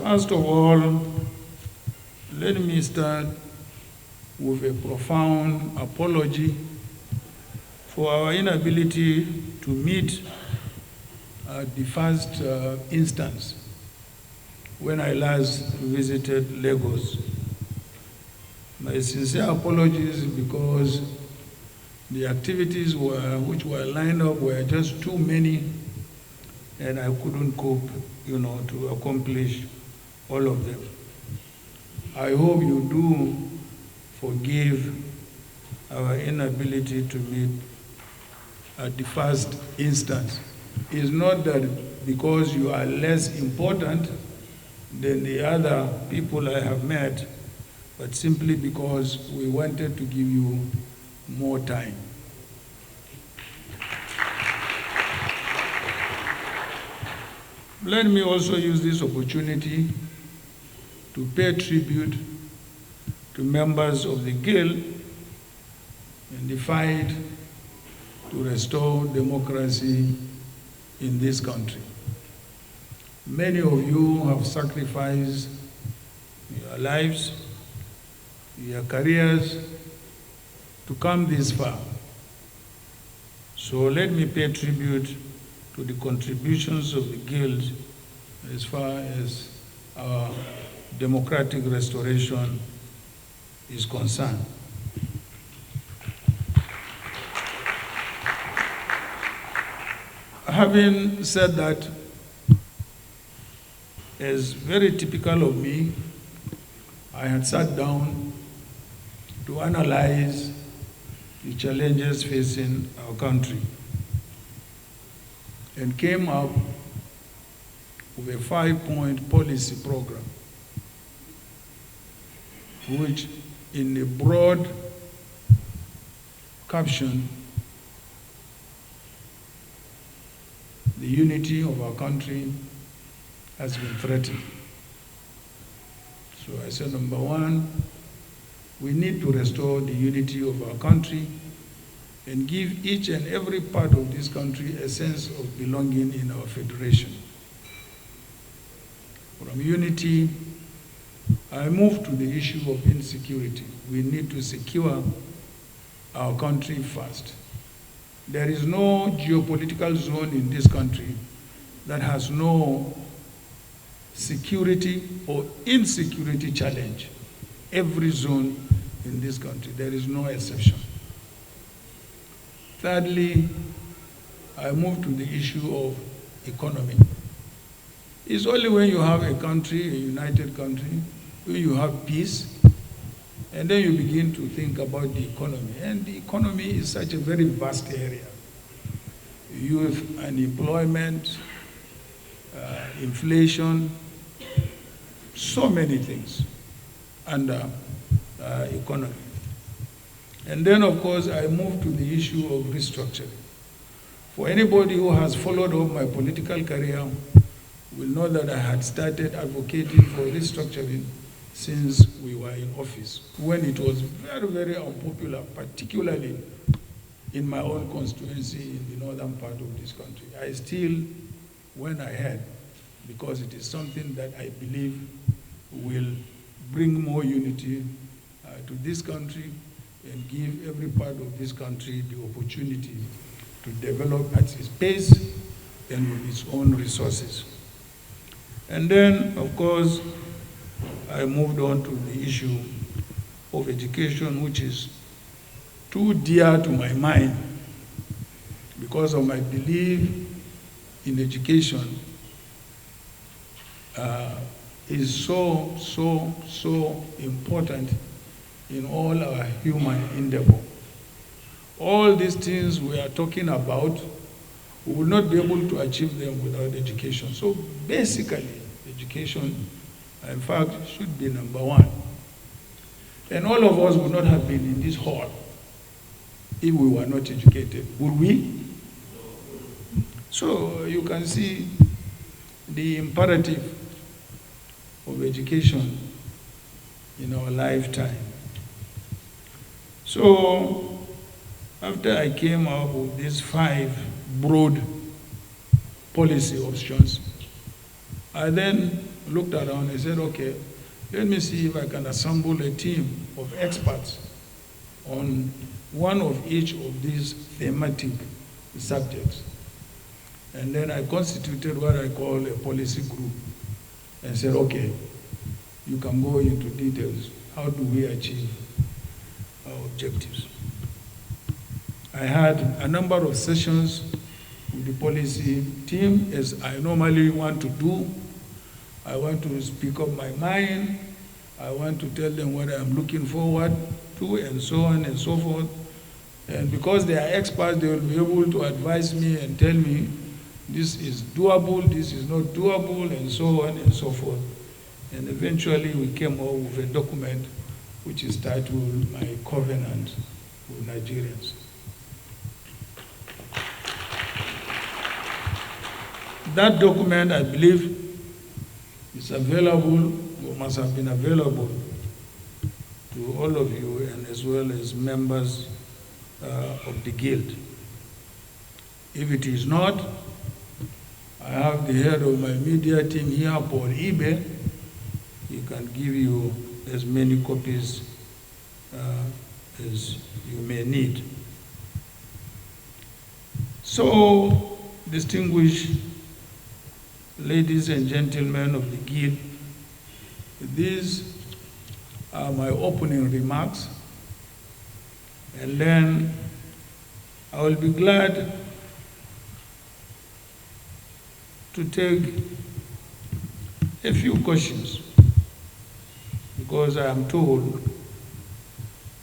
First of all, let me start with a profound apology for our inability to meet at the first instance when I last visited Lagos. My sincere apologies because the activities which were lined up were just too many, and I couldn't cope, to accomplish all of them. I hope you do forgive our inability to meet at the first instance. It's not that because you are less important than the other people I have met, but simply because we wanted to give you more time. Let me also use this opportunity to pay tribute to members of the Guild in the fight to restore democracy in this country. Many of you have sacrificed your lives, your careers to come this far. So let me pay tribute to the contributions of the Guild as far as our democratic restoration is concerned. Having said that, as very typical of me, I had sat down to analyze the challenges facing our country and came up with a 5-point policy program, which in a broad caption, the unity of our country has been threatened. So I said, number one, we need to restore the unity of our country and give each and every part of this country a sense of belonging in our federation. From unity, I moved to the issue of insecurity. We need to secure our country first. There is no geopolitical zone in this country that has no security or insecurity challenge. Every zone in this country, there is no exception. Thirdly, I moved to the issue of economy. It's only when you have a country, a united country, when you have peace, and then you begin to think about the economy. And the economy is such a very vast area. Youth unemployment, inflation, so many things under economy. And then, of course, I moved to the issue of restructuring. For anybody who has followed up my political career will know that I had started advocating for restructuring since we were in office, when it was very, very unpopular, particularly in my own constituency in the northern part of this country. I still went ahead because it is something that I believe will bring more unity to this country and give every part of this country the opportunity to develop at its pace and with its own resources. And then, of course, I moved on to the issue of education, which is too dear to my mind because of my belief in education is so important in all our human endeavor. All these things we are talking about, we will not be able to achieve them without education. So basically, education, in fact, should be number one. And all of us would not have been in this hall if we were not educated, would we? So you can see the imperative of education in our lifetime. So after I came up with these 5 broad policy options, I then looked around and said, okay, let me see if I can assemble a team of experts on one of each of these thematic subjects. And then I constituted what I call a policy group and said, okay, you can go into details. How do we achieve our objectives? I had a number of sessions with the policy team, as I normally want to do. I want to speak up my mind. I want to tell them what I'm looking forward to, and so on and so forth. And because they are experts, they will be able to advise me and tell me this is doable, this is not doable, and so on and so forth. And eventually we came up with a document which is titled My Covenant with Nigerians. That document, I believe, is available, or must have been available to all of you, and as well as members of the Guild. If it is not, I have the head of my media team here, Paul Ibe. He can give you as many copies as you may need. So, distinguished ladies and gentlemen of the Guild, these are my opening remarks, and then I will be glad to take a few questions, because I am told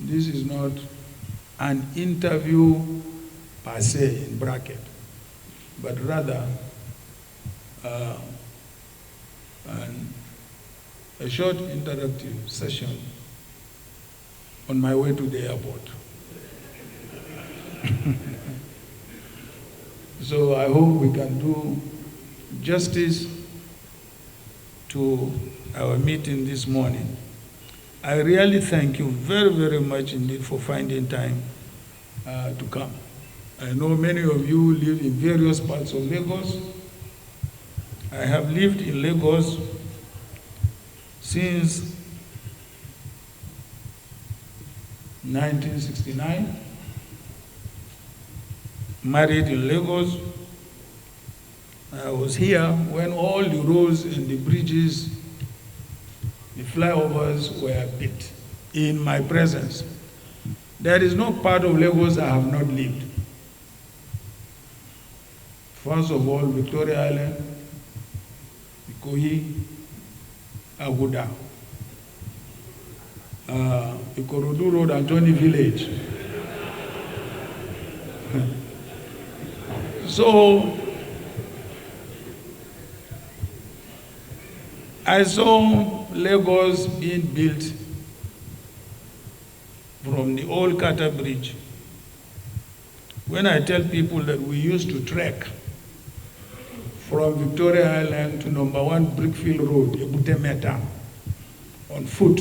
this is not an interview per se, in bracket, but rather a short interactive session on my way to the airport. So I hope we can do justice to our meeting this morning. I really thank you very, very much indeed for finding time to come. I know many of you live in various parts of Lagos. I have lived in Lagos since 1969, married in Lagos. I was here when all the roads and the bridges, the flyovers were built in my presence. There is no part of Lagos I have not lived. First of all, Victoria Island, Ikoyi, Aguda, Ikorodu Road, Antony Village. So, I saw Lagos being built from the old Carter Bridge. When I tell people that we used to trek from Victoria Island to number 1 Brickfield Road, Ebute Meta, on foot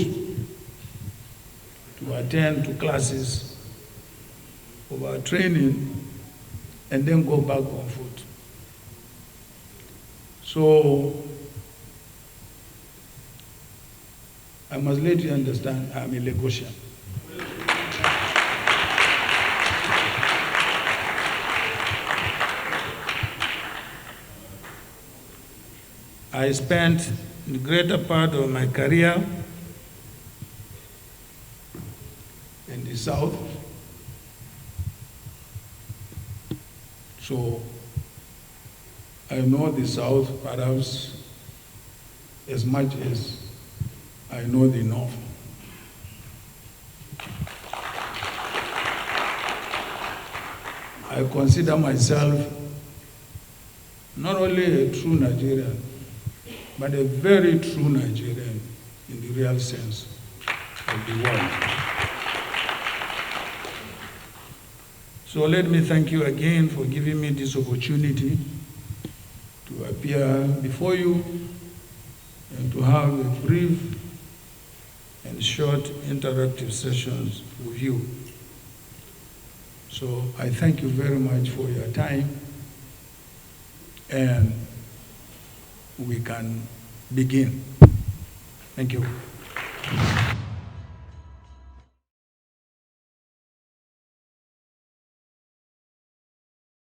to attend to classes of our training and then go back on foot. So I must let you understand I'm a Lagosian. I spent the greater part of my career in the South. So I know the South perhaps as much as I know the North. I consider myself not only a true Nigerian, but a very true Nigerian in the real sense of the word. So let me thank you again for giving me this opportunity to appear before you and to have a brief and short interactive sessions with you. So I thank you very much for your time, and we can begin. Thank you.